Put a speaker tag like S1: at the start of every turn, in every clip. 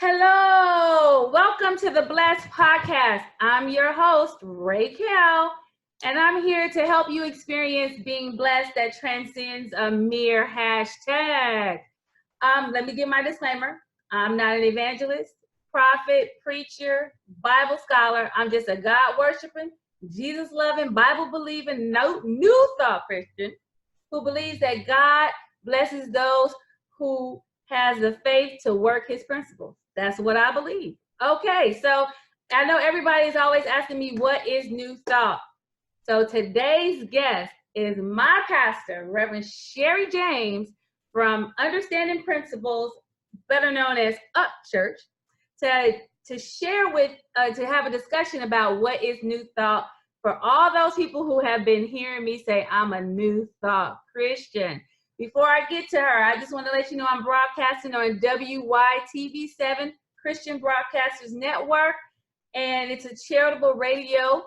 S1: Hello, welcome to the Blessed Podcast. I'm your host, Raykel, and I'm here to help you experience being blessed that transcends a mere hashtag. Let me give my disclaimer. I'm not an evangelist, prophet, preacher, Bible scholar. I'm just a God-worshiping, Jesus-loving, Bible-believing, new thought Christian who believes that God blesses those who has the faith to work his principles. That's what I believe. Okay, so I know everybody's always asking me, what is New Thought? So today's guest is my pastor, Reverend Sherri James from Understanding Principles, better known as Up Church, to share to have a discussion about what is New Thought for all those people who have been hearing me say, I'm a New Thought Christian. Before I get to her, I just want to let you know I'm broadcasting on WYTV7 Christian Broadcasters Network, and it's a charitable radio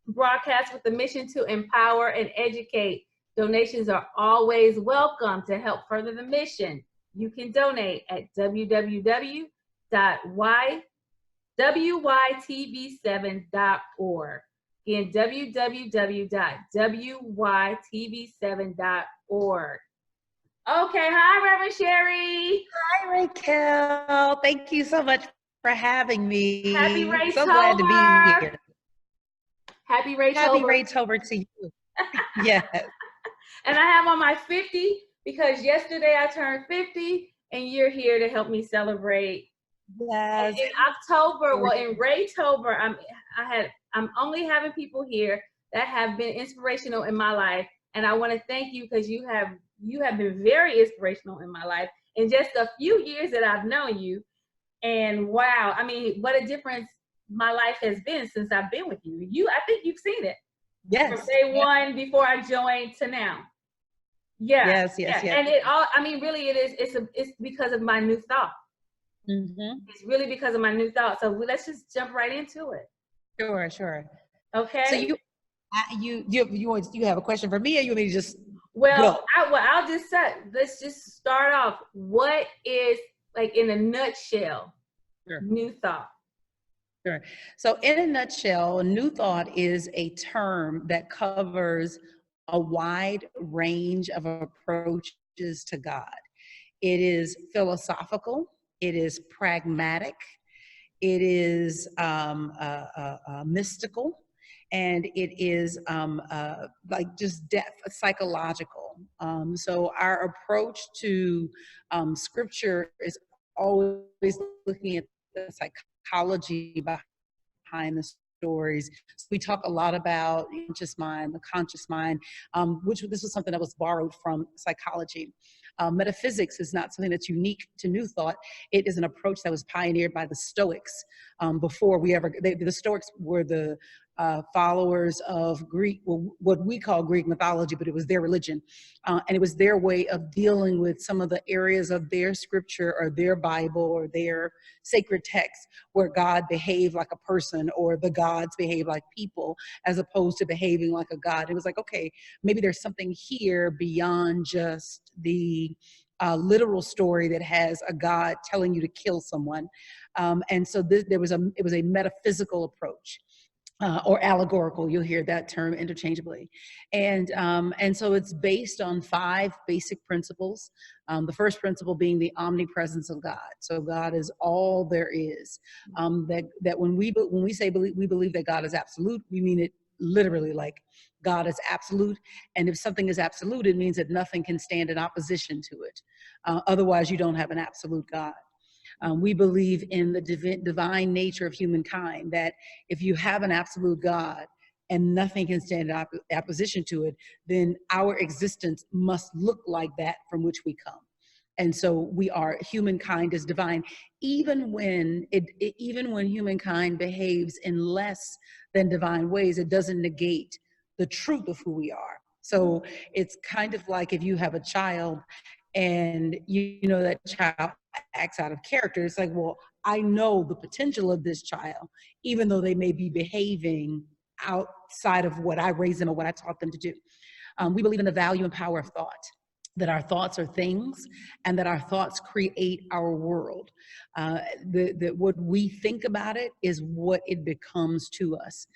S1: broadcast with the mission to empower and educate. Donations are always welcome to help further the mission. You can donate at www.wytv7.org. Again, www.wytv7.org. Okay, hi, Reverend Sherri.
S2: Hi, Raykel. Thank you so much for having me.
S1: Happy Raytober.
S2: So glad to be here.
S1: Happy Raytober.
S2: Happy Raytober to you. Yes.
S1: And I have on my 50 because yesterday I turned 50, and you're here to help me celebrate.
S2: Yes.
S1: In October, well, in Raytober, I'm only having people here that have been inspirational in my life, and I want to thank you because you have been very inspirational in my life in just a few years that I've known you. And wow, I mean, what a difference my life has been since I've been with you. I think you've seen it.
S2: Yes.
S1: From day one before I joined to now. Yeah.
S2: Yes.
S1: And it all, I mean, really it is, it's because of my new thought.
S2: Mm-hmm.
S1: It's really because of my new thought. So let's just jump right into it.
S2: Sure.
S1: Okay.
S2: So you have a question for me, or you want me to just
S1: Well,
S2: go?
S1: I'll just say, let's just start off. What is, like, in a nutshell, New Thought?
S2: Sure. So in a nutshell, New Thought is a term that covers a wide range of approaches to God. It is philosophical, it is pragmatic, it is mystical, and it is like just depth, psychological. So our approach to scripture is always looking at the psychology behind the stories. So we talk a lot about the conscious mind, which this was something that was borrowed from psychology. Metaphysics is not something that's unique to New Thought. It is an approach that was pioneered by the Stoics before the Stoics were the followers of Greek, what we call Greek mythology, but it was their religion. And it was their way of dealing with some of the areas of their scripture or their Bible or their sacred text where God behaved like a person or the gods behave like people as opposed to behaving like a god. It was like, okay, maybe there's something here beyond just the literal story that has a God telling you to kill someone. And so it was a metaphysical approach. Or allegorical, you'll hear that term interchangeably. And so it's based on 5 basic principles. The first principle being the omnipresence of God. So God is all there is. That when we believe that God is absolute, we mean it literally, like God is absolute. And if something is absolute, it means that nothing can stand in opposition to it. Otherwise, you don't have an absolute God. We believe in the divine nature of humankind, that if you have an absolute God and nothing can stand in opposition to it, then our existence must look like that from which we come. And so humankind is divine, even when humankind behaves in less than divine ways. It doesn't negate the truth of who we are. So it's kind of like if you have a child and you know that child acts out of character. It's like, well, I know the potential of this child, even though they may be behaving outside of what I raised them or what I taught them to do. We believe in the value and power of thought. that our thoughts are things, and that our thoughts create our world. That what we think about it is what it becomes to us.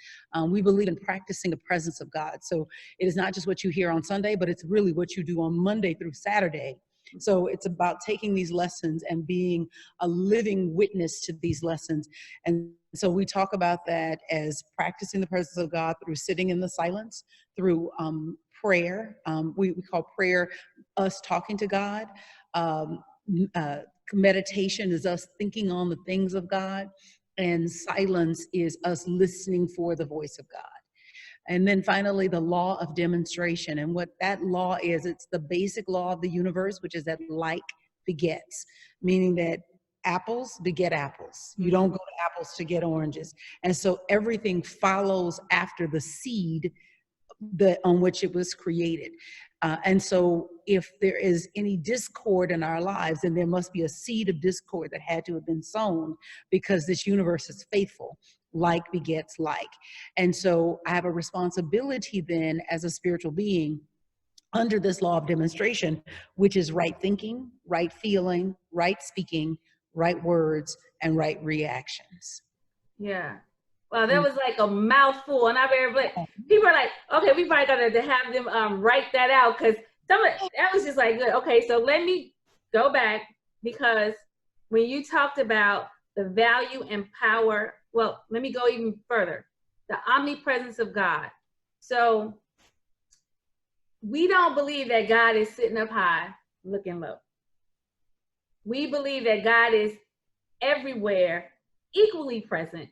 S2: We believe in practicing the presence of God. So it is not just what you hear on Sunday, but it's really what you do on Monday through Saturday. So it's about taking these lessons and being a living witness to these lessons. And so we talk about that as practicing the presence of God through sitting in the silence, through prayer. We call prayer us talking to God. Um, Meditation is us thinking on the things of God. And silence is us listening for the voice of God. And then finally, the law of demonstration. And what that law is, it's the basic law of the universe, which is that like begets, meaning that apples beget apples. You don't go to apples to get oranges. And so everything follows after the seed on which it was created. And so if there is any discord in our lives, then there must be a seed of discord that had to have been sown, because this universe is faithful. Like begets like. And so I have a responsibility then as a spiritual being under this law of demonstration, which is right thinking, right feeling, right speaking, right words, and right reactions.
S1: Yeah. Well, that was like a mouthful, and people are like, okay, we probably got to have them write that out, because that was just like good. Okay, so let me go back, because when you talked about the value and power, well, let me go even further, the omnipresence of God. So we don't believe that God is sitting up high looking low. We believe that God is everywhere, equally present.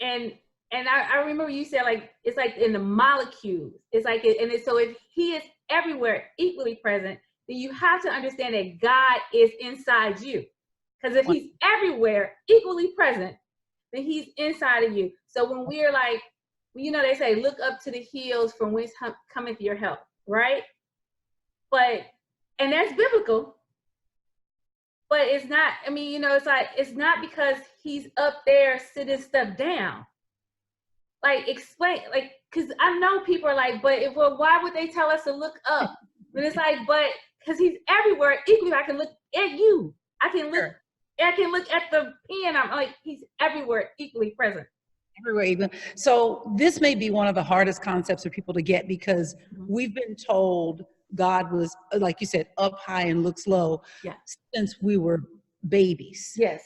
S1: And I remember you said, like, it's like in the molecules. It's like, so if he is everywhere, equally present, then you have to understand that God is inside you. Because if he's everywhere, equally present, then he's inside of you. So when we're like, they say, look up to the hills from whence cometh your help, right? And that's biblical. But it's not, it's like, it's not because he's up there sitting stuff down. Like, explain, like, because I know people are like, why would they tell us to look up? But it's like, because he's everywhere equally. I can look at you. I can look at the pen. I'm like, he's everywhere equally present.
S2: Everywhere even. So this may be one of the hardest concepts for people to get, because we've been told God was, like you said, up high and looks low since we were babies.
S1: Yes.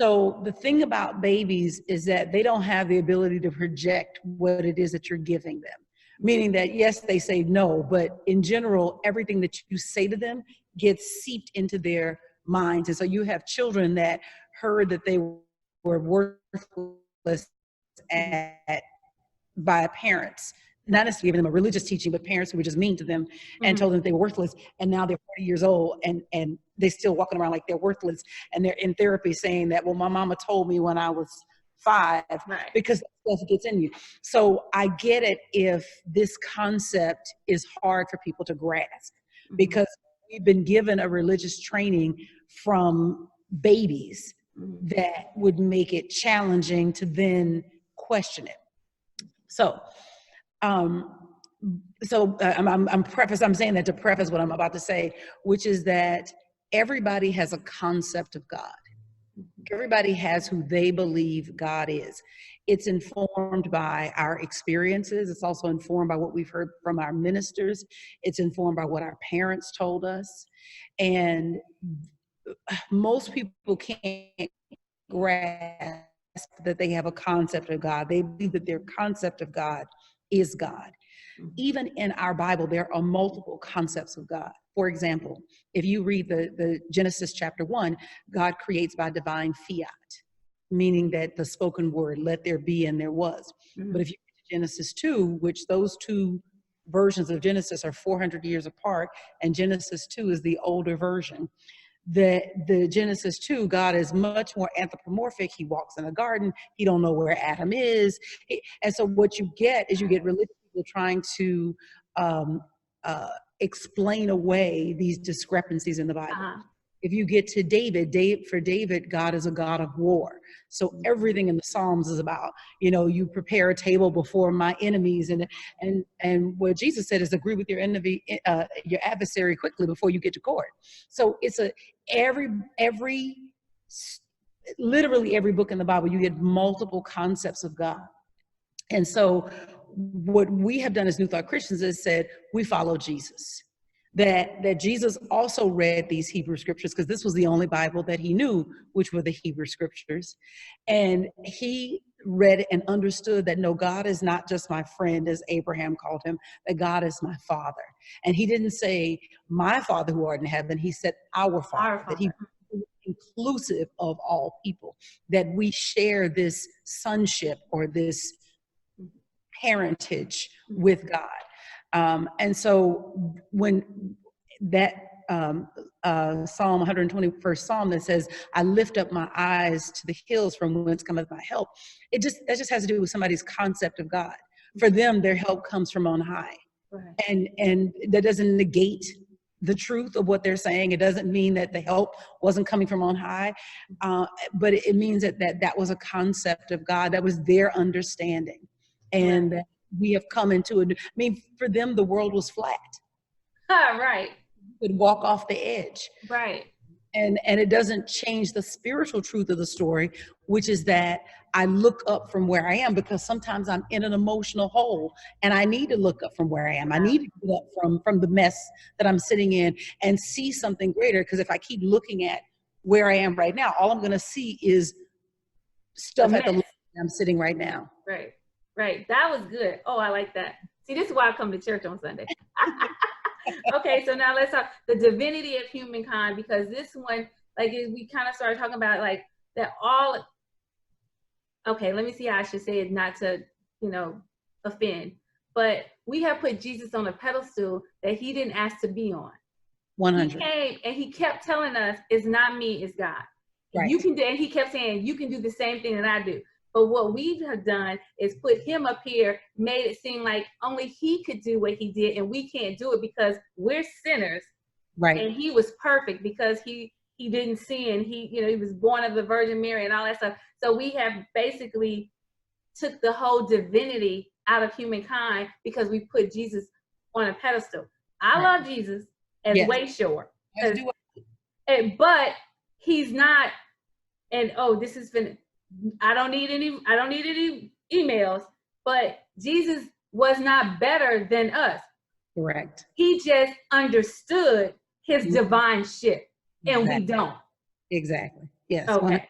S2: So the thing about babies is that they don't have the ability to project what it is that you're giving them. Meaning that, yes, they say no, but in general, everything that you say to them gets seeped into their minds. And so you have children that heard that they were worthless by parents, not necessarily giving them a religious teaching, but parents who were just mean to them and told them they were worthless. And now they're 40 years old and they're still walking around like they're worthless. And they're in therapy saying that, well, my mama told me when I was 5, because that stuff gets in you. So I get it if this concept is hard for people to grasp, because we've been given a religious training from babies that would make it challenging to then question it. So, I'm saying that to preface what I'm about to say, which is that everybody has a concept of God. Everybody has who they believe God is. It's informed by our experiences. It's also informed by what we've heard from our ministers. It's informed by what our parents told us. And most people can't grasp that they have a concept of God. They believe that their concept of God is God. Even in our Bible, there are multiple concepts of God. For example, if you read the Genesis chapter 1, God creates by divine fiat, meaning that the spoken word, let there be and there was. But if you read Genesis 2, which those two versions of Genesis are 400 years apart, and Genesis 2 is the older version, the Genesis 2, God is much more anthropomorphic. He walks in a garden. He don't know where Adam is. And so what you get is religious people trying to explain away these discrepancies in the Bible. If you get to David, for David, God is a God of war. So everything in the Psalms is about, you prepare a table before my enemies, and what Jesus said is agree with your enemy, your adversary quickly before you get to court. So it's literally every book in the Bible, you get multiple concepts of God. And so what we have done as New Thought Christians is said, we follow Jesus. That Jesus also read these Hebrew scriptures, because this was the only Bible that he knew, which were the Hebrew scriptures. And he read and understood that no, God is not just my friend, as Abraham called him, that God is my father. And he didn't say, my Father who art in heaven, he said, our Father. That he was inclusive of all people, that we share this sonship or this heritage with God. And so when that Psalm 121st Psalm that says, I lift up my eyes to the hills from whence cometh my help, that just has to do with somebody's concept of God. For them, their help comes from on high. Right. And that doesn't negate the truth of what they're saying. It doesn't mean that the help wasn't coming from on high, but it means that was a concept of God that was their understanding. And right. We have come into it. I mean, for them, the world was flat.
S1: Right.
S2: You could walk off the edge.
S1: Right.
S2: And it doesn't change the spiritual truth of the story, which is that I look up from where I am, because sometimes I'm in an emotional hole and I need to look up from where I am. I need to get up from the mess that I'm sitting in and see something greater. Because if I keep looking at where I am right now, all I'm going to see is stuff at the level I'm sitting right now.
S1: Right. Right. That was good. Oh, I like that. See, this is why I come to church on Sunday. Okay, so now let's talk the divinity of humankind, because this one, like, we kind of started talking about like that all. Okay, let me see how I should say it, not to, offend, but we have put Jesus on a pedestal that he didn't ask to be on.
S2: 100.
S1: He came and he kept telling us, it's not me, it's God. Right. You can do, and he kept saying, you can do the same thing that I do. But what we have done is put him up here, made it seem like only he could do what he did, and we can't do it because we're sinners.
S2: Right.
S1: And he was perfect because he didn't sin. He was born of the Virgin Mary and all that stuff. So we have basically took the whole divinity out of humankind because we put Jesus on a pedestal. I love Jesus as way short. But he's not, and this is finished. I don't need any emails, but Jesus was not better than us.
S2: Correct.
S1: He just understood his divine shit, and we don't.
S2: Exactly. Yes.
S1: Okay.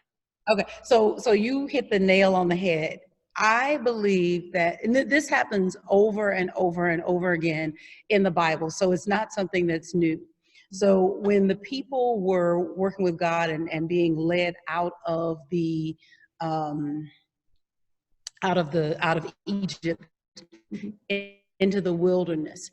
S2: Okay. So you hit the nail on the head. I believe that, and this happens over and over and over again in the Bible, so it's not something that's new. So when the people were working with God and being led out of Egypt into the wilderness,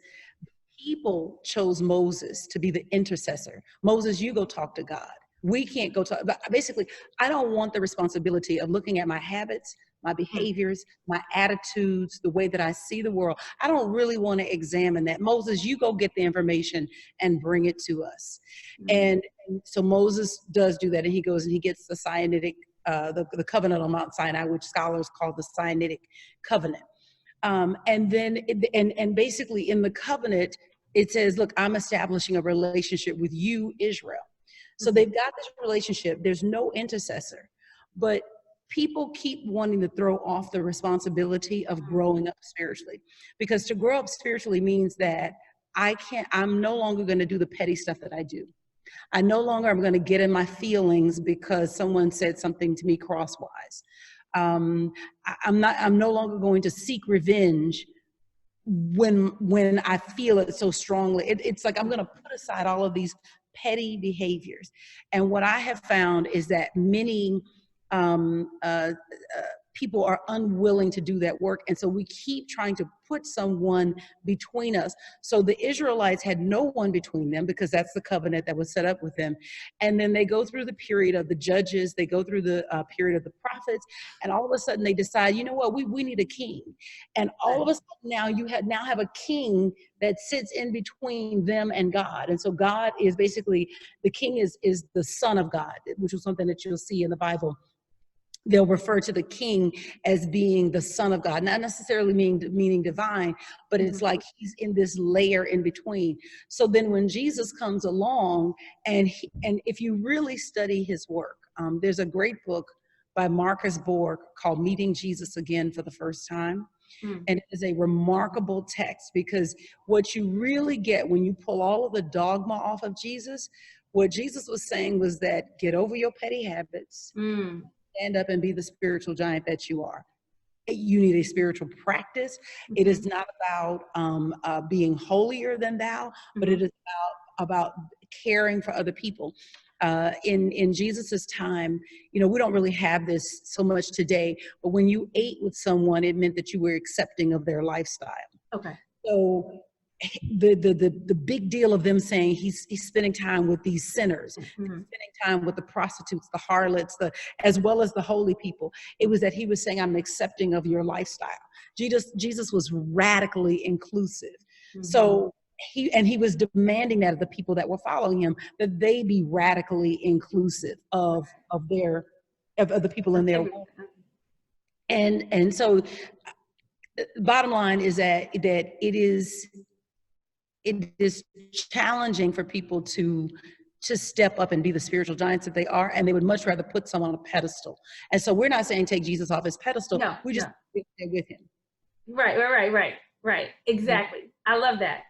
S2: people chose Moses to be the intercessor. Moses, you go talk to God. We can't go talk. Basically, I don't want the responsibility of looking at my habits, my behaviors, my attitudes, the way that I see the world. I don't really want to examine that. Moses, you go get the information and bring it to us. And so Moses does do that, and he goes and he gets the Sinaitic, the covenant on Mount Sinai, which scholars call the Sinaitic covenant. And then, and basically in the covenant, it says, look, I'm establishing a relationship with you, Israel. So they've got this relationship. There's no intercessor, but people keep wanting to throw off the responsibility of growing up spiritually, because to grow up spiritually means that I'm no longer going to do the petty stuff that I do. I no longer am going to get in my feelings because someone said something to me crosswise. I'm no longer going to seek revenge when I feel it so strongly. It's like I'm going to put aside all of these petty behaviors. And what I have found is that many people are unwilling to do that work. And so we keep trying to put someone between us. So the Israelites had no one between them because that's the covenant that was set up with them. And then they go through the period of the judges, they go through the period of the prophets, and all of a sudden they decide, you know what, we need a king. And all of a sudden now you have a king that sits in between them and God. And so God is basically, the king is the son of God, which is something that you'll see in the Bible. They'll refer to the king as being the son of God, not necessarily meaning divine, but it's like he's in this layer in between. So then when Jesus comes along, and if you really study his work, there's a great book by Marcus Borg called Meeting Jesus Again for the First Time. And it is a remarkable text, because what you really get when you pull all of the dogma off of Jesus, what Jesus was saying was that get over your petty habits, stand up and be the spiritual giant that you are. You need a spiritual practice. It is not about being holier than thou, but it is about caring for other people. In Jesus's time, you know, we don't really have this so much today, but when you ate with someone, it meant that you were accepting of their lifestyle.
S1: Okay.
S2: So the big deal of them saying he's spending time with these sinners, spending time with the prostitutes, the harlots, as well as the holy people, it was that he was saying, I'm accepting of your lifestyle. Jesus was radically inclusive. So he was demanding that of the people that were following him, that they be radically inclusive of the people in their world. And so bottom line is that it is challenging for people to step up and be the spiritual giants that they are, and they would much rather put someone on a pedestal. And so we're not saying take Jesus off his pedestal. No, we just sit there with him.
S1: Right. Exactly. I love that.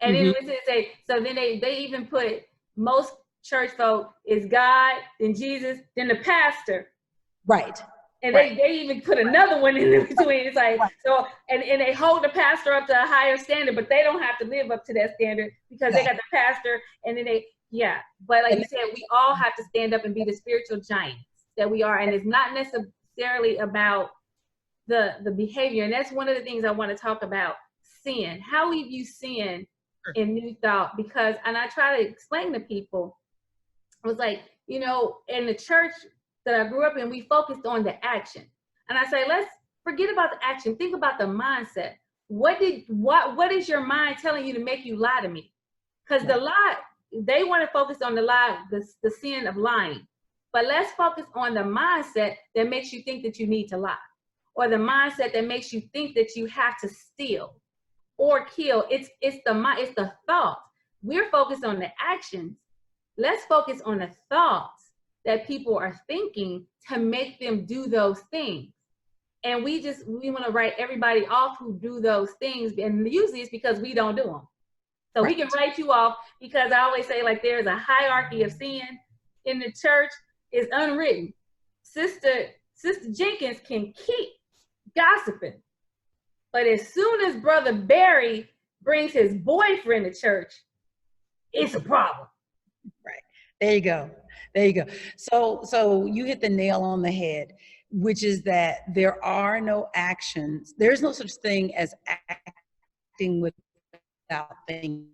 S1: And then so then they even put most church folk is God, then Jesus, then the pastor.
S2: Right.
S1: And they even put another one in between. It's like, so, and they hold the pastor up to a higher standard, but they don't have to live up to that standard because they got the pastor, and then but like you said, we all have to stand up and be the spiritual giants that we are. And it's not necessarily about the behavior. And that's one of the things I want to talk about, sin, how we view sin in New Thought, because, and I try to explain to people, I was like, you know, in the church that I grew up in, we focused on the action. And I say, let's forget about the action. Think about the mindset. What is your mind telling you to make you lie to me? Because the lie, they want to focus on the lie, the sin of lying. But let's focus on the mindset that makes you think that you need to lie, or the mindset that makes you think that you have to steal or kill. It's the thoughts. We're focused on the actions. Let's focus on the thoughts that people are thinking to make them do those things. And we want to write everybody off who do those things, and usually it's because we don't do them. So we can write you off, because I always say, like, there's a hierarchy of sin in the church. Is unwritten. Sister Jenkins can keep gossiping, but as soon as Brother Barry brings his boyfriend to church, it's a problem.
S2: Right. There you go. So you hit the nail on the head, which is that there are no actions. There's no such thing as acting without thinking.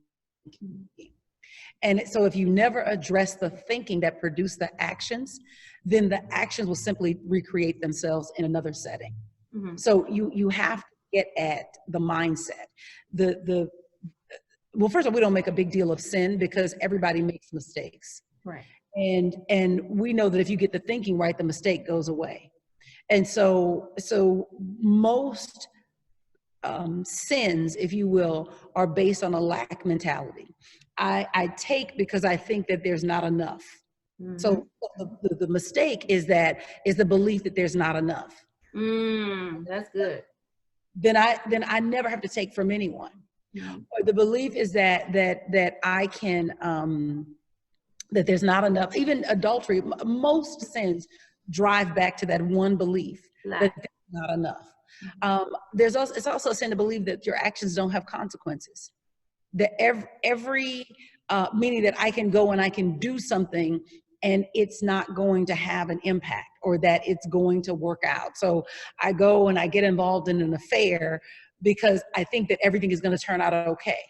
S2: And so if you never address the thinking that produced the actions, then the actions will simply recreate themselves in another setting. So you have to get at the mindset. Well, first of all, we don't make a big deal of sin because everybody makes mistakes.
S1: Right.
S2: And we know that if you get the thinking right, the mistake goes away. And so most sins, if you will, are based on a lack mentality. I take because I think that there's not enough. So the mistake is the belief that there's not enough.
S1: That's good.
S2: Then I never have to take from anyone. Or the belief is that I can that there's not enough. Even adultery, most sins drive back to that one belief that there's not enough. It's also a sin to believe that your actions don't have consequences. That every meaning that I can go and I can do something and it's not going to have an impact or that it's going to work out. So I go and I get involved in an affair because I think that everything is going to turn out okay.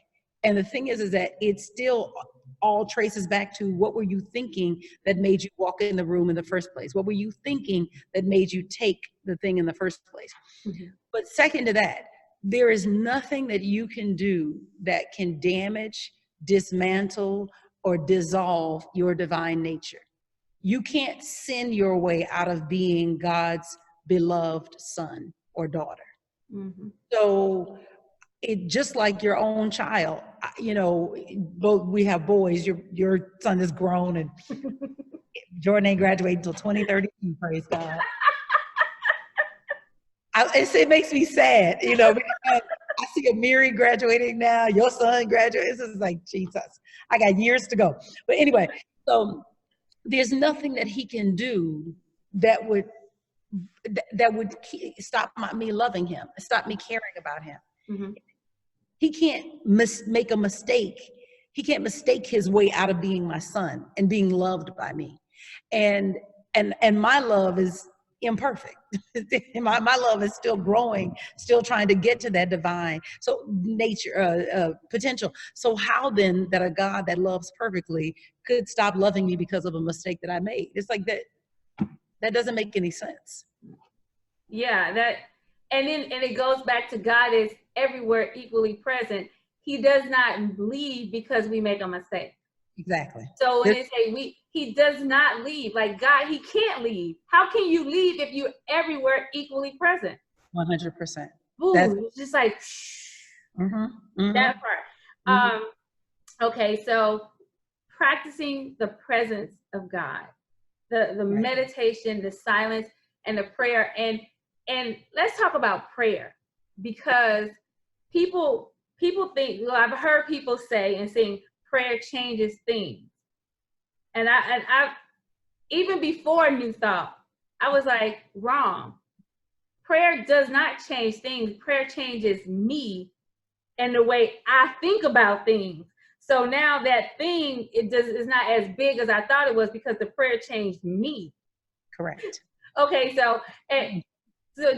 S2: And the thing is that it still all traces back to what were you thinking that made you walk in the room in the first place? What were you thinking that made you take the thing in the first place? Mm-hmm. But second to that, there is nothing that you can do that can damage, dismantle, or dissolve your divine nature. You can't sin your way out of being God's beloved son or daughter. Mm-hmm. So it just like your own child, you know, both we have boys, your son is grown and Jordan ain't graduating until 2032, praise God. It makes me sad, you know, because I see Amiri graduating now, your son graduates. It's like, Jesus, I got years to go. But anyway, so there's nothing that he can do that would stop me loving him, stop me caring about him. Mm-hmm. He can't make a mistake. He can't mistake his way out of being my son and being loved by me. And my love is imperfect. my love is still growing, still trying to get to that divine potential. So how then that a God that loves perfectly could stop loving me because of a mistake that I made? It's like that doesn't make any sense.
S1: Yeah, and it goes back to God is everywhere equally present. He does not leave because we make a mistake.
S2: Exactly.
S1: So when they say he does not leave, like God, he can't leave. How can you leave if you're everywhere equally present?
S2: 100%.
S1: It's just like that part. Mm-hmm. Okay, so practicing the presence of God, the meditation, the silence, and the prayer, and let's talk about prayer, because people think, well, I've heard people say and sing prayer changes things. And I even before New Thought, I was like, wrong. Prayer does not change things. Prayer changes me and the way I think about things. So now that thing, is not as big as I thought it was because the prayer changed me.
S2: Correct.
S1: Okay, so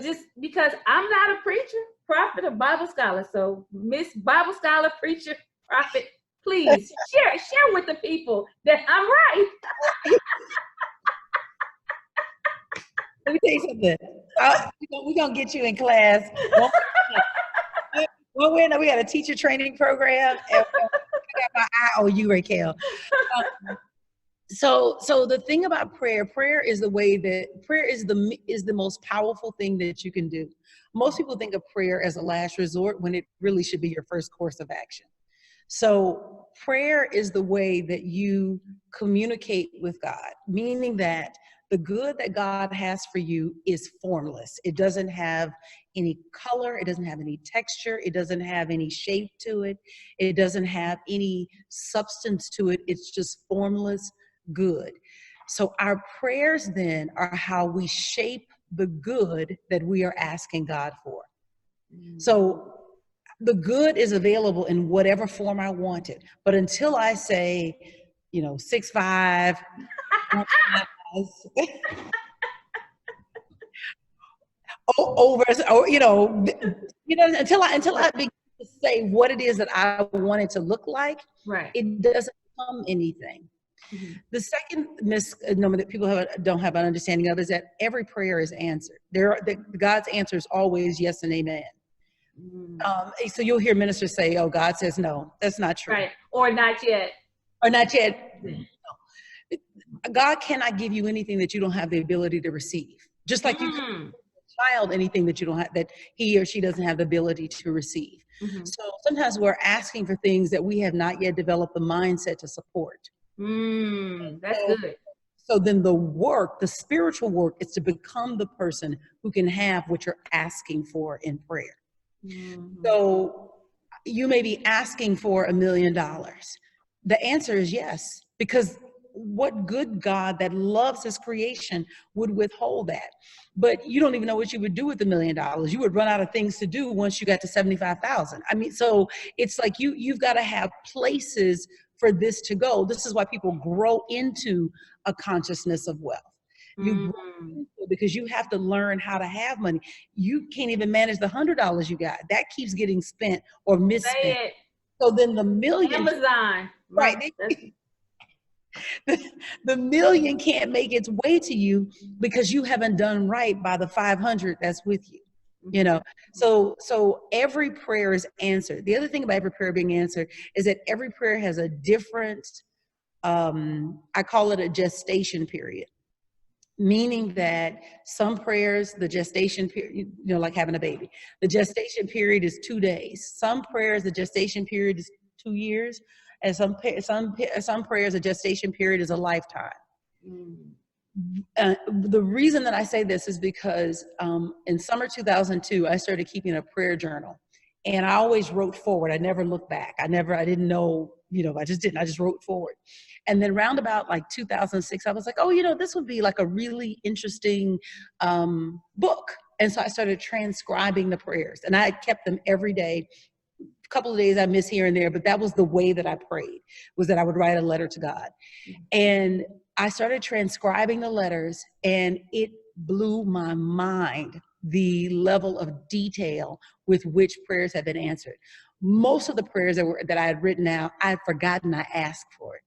S1: just because I'm not a preacher, prophet, or Bible scholar, so Miss Bible scholar, preacher, prophet, please share with the people that I'm right.
S2: Let me tell you something. We're going to get you in class. We got a teacher training program. And I got my eye on you, Raykel. So the thing about prayer is the way that prayer is the most powerful thing that you can do. Most people think of prayer as a last resort when it really should be your first course of action. So prayer is the way that you communicate with God, meaning that the good that God has for you is formless. It doesn't have any color. It doesn't have any texture. It doesn't have any shape to it. It doesn't have any substance to it. It's just formless good. So our prayers then are how we shape the good that we are asking God for. So the good is available in whatever form I want it. But until I say, 6'5", over, or until I begin to say what it is that I want it to look like,
S1: right,
S2: it doesn't become anything. Mm-hmm. The second misnomer that people don't have an understanding of is that every prayer is answered. God's answer is always yes and amen. So you'll hear ministers say, "Oh, God says no." That's not true.
S1: Right, or not yet.
S2: Or not yet. No. God cannot give you anything that you don't have the ability to receive. Just like you can give a child anything that you don't have, that he or she doesn't have the ability to receive. Mm-hmm. So sometimes we're asking for things that we have not yet developed the mindset to support.
S1: That's good.
S2: So then the spiritual work is to become the person who can have what you're asking for in prayer. Mm-hmm. So you may be asking for $1 million. The answer is yes, because what good God that loves his creation would withhold that? But you don't even know what you would do with $1 million. You would run out of things to do once you got to 75,000. I mean, so it's like you've got to have places for this to go. This is why people grow into a consciousness of wealth. You grow because you have to learn how to have money. You can't even manage the $100 you got. That keeps getting spent or misspent.
S1: Say it.
S2: So then the million,
S1: Amazon.
S2: right? The million can't make its way to you because you haven't done right by the 500 that's with you. You know, so every prayer is answered. The other thing about every prayer being answered is that every prayer has a different, I call it a gestation period. Meaning that some prayers, the gestation period, you know, like having a baby, the gestation period is 2 days. Some prayers, the gestation period is 2 years, and some prayers, the gestation period is a lifetime. The reason that I say this is because in summer 2002, I started keeping a prayer journal, and I always wrote forward. I never looked back. I didn't know, you know, I just wrote forward. And then round about like 2006, I was like, oh, you know, this would be like a really interesting book. And so I started transcribing the prayers, and I kept them every day. A couple of days I missed here and there, but that was the way that I prayed, was that I would write a letter to God. And I started transcribing the letters, and it blew my mind, the level of detail with which prayers have been answered. Most of the prayers that I had written out, I had forgotten I asked for it.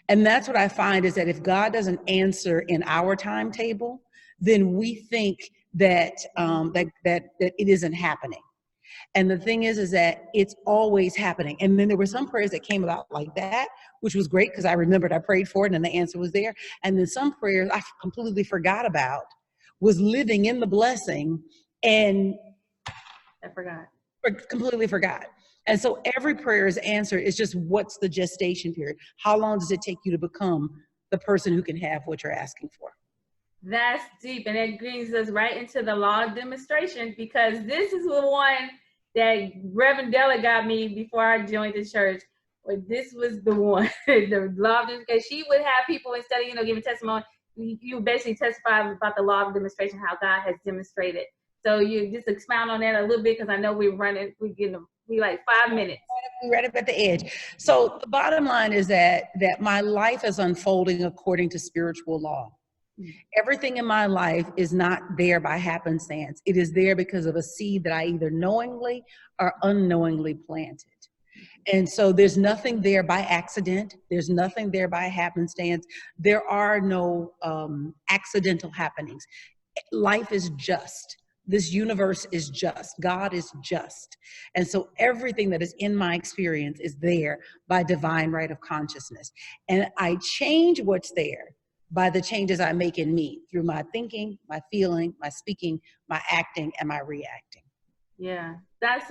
S2: And that's what I find, is that if God doesn't answer in our timetable, then we think that that it isn't happening. And the thing is that it's always happening. And then there were some prayers that came about like that, which was great because I remembered I prayed for it and the answer was there. And then some prayers I completely forgot about, was living in the blessing, and completely forgot. And so every prayer is answered. It's just, what's the gestation period? How long does it take you to become the person who can have what you're asking for?
S1: That's deep, and it brings us right into the law of demonstration, because this is the one that Reverend Della got me before I joined the church. But this was the one, the law of demonstration. She would have people, instead of, you know, giving testimony, you basically testify about the law of demonstration, how God has demonstrated. So you just expound on that a little bit, because I know we like 5 minutes.
S2: We're right up at the edge. So the bottom line is that my life is unfolding according to spiritual law. Everything in my life is not there by happenstance. It is there because of a seed that I either knowingly or unknowingly planted. And so there's nothing there by accident. There's nothing there by happenstance. There are no accidental happenings. Life is just. This universe is just. God is just. And so everything that is in my experience is there by divine right of consciousness. And I change what's there by the changes I make in me through my thinking, my feeling, my speaking, my acting, and my reacting.
S1: Yeah, that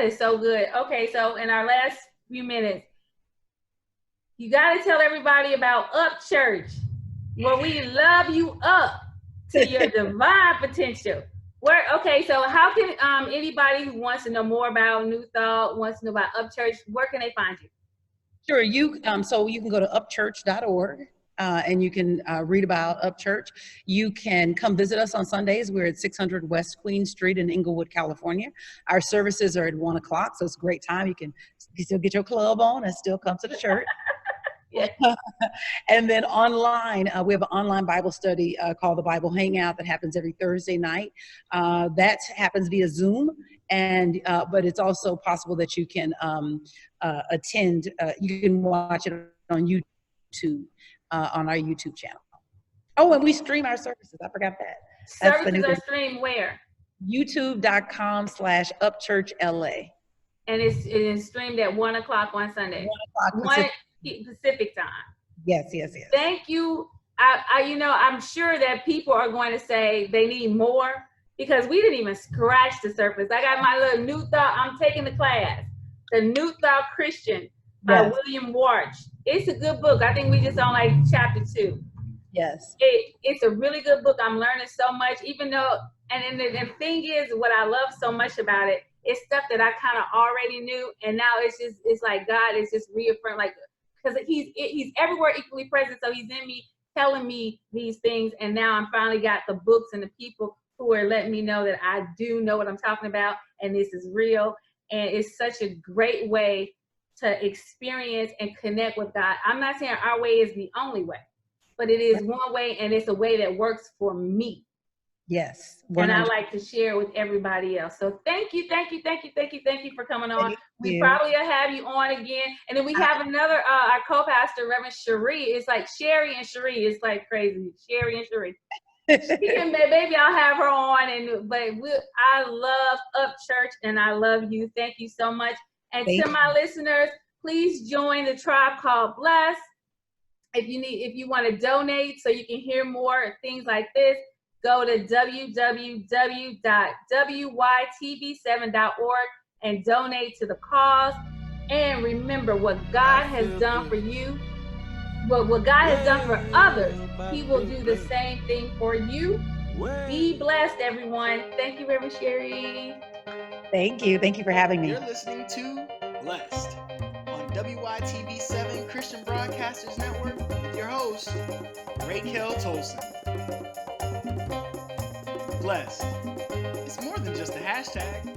S1: is so good. Okay, so in our last few minutes, you got to tell everybody about Up Church, where we love you up to your divine potential. Okay, so how can anybody who wants to know more about New Thought, wants to know about Up Church, where can they find you?
S2: Sure, so you can go to upchurch.org. And you can read about Up Church. You can come visit us on Sundays. We're at 600 West Queen Street in Inglewood, California. Our services are at 1 o'clock, so it's a great time. You can still get your club on and still come to the church.
S1: Yeah.
S2: And then online, we have an online Bible study called the Bible Hangout that happens every Thursday night. That happens via Zoom, and but it's also possible that you can attend. You can watch it on YouTube. On our YouTube channel. Oh, and we stream our services. I forgot that.
S1: Services are streamed where?
S2: YouTube.com/upchurchla.
S1: And it is streamed at 1 o'clock on Sunday.
S2: 1 o'clock
S1: Pacific time.
S2: Yes.
S1: Thank you. I'm sure that people are going to say they need more, because we didn't even scratch the surface. I got my little New Thought. I'm taking the class, the New Thought Christian by William Warch. It's a good book. I think we just on like chapter 2.
S2: Yes.
S1: It's a really good book. I'm learning so much, even though, and the thing is, what I love so much about it, it's stuff that I kind of already knew, and now it's like God is just reaffirmed, like, because he's everywhere equally present. So he's in me, telling me these things, and now I'm finally got the books and the people who are letting me know that I do know what I'm talking about, and this is real, and it's such a great way to experience and connect with God. I'm not saying our way is the only way, but it is one way, and it's a way that works for me.
S2: Yes. 100%.
S1: And I like to share with everybody else. So thank you for coming on. We probably will have you on again. And then we have another, our co-pastor, Reverend Sherri. It's like Sherri and Sherri. It's like crazy. Sherri and Sherri. Maybe I'll have her on. But I love Up Church, and I love you. Thank you so much. And to my listeners, please join the tribe called Bless. If you want to donate so you can hear more things like this, go to www.wytv7.org and donate to the cause. And remember, what God has done for you, what God has done for others, He will do the same thing for you. Be blessed, everyone. Thank you, Reverend Sherri.
S2: Thank you. Thank you for having me.
S3: You're listening to Blessed on WYTV7 Christian Broadcasters Network with your host, Raykel Tolson. Blessed. It's more than just a hashtag.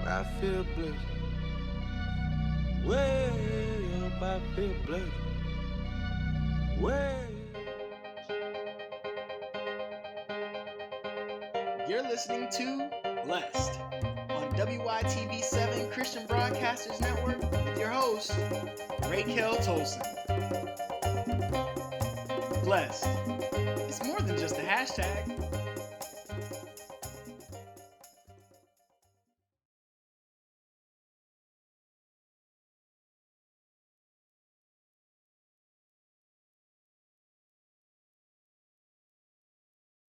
S4: I feel blessed. Way up, I feel blessed. Way.
S3: You're listening to Blessed on WYTV7 Christian Broadcasters Network with your host, Raykel Tolson. Blessed. It's more than just a hashtag.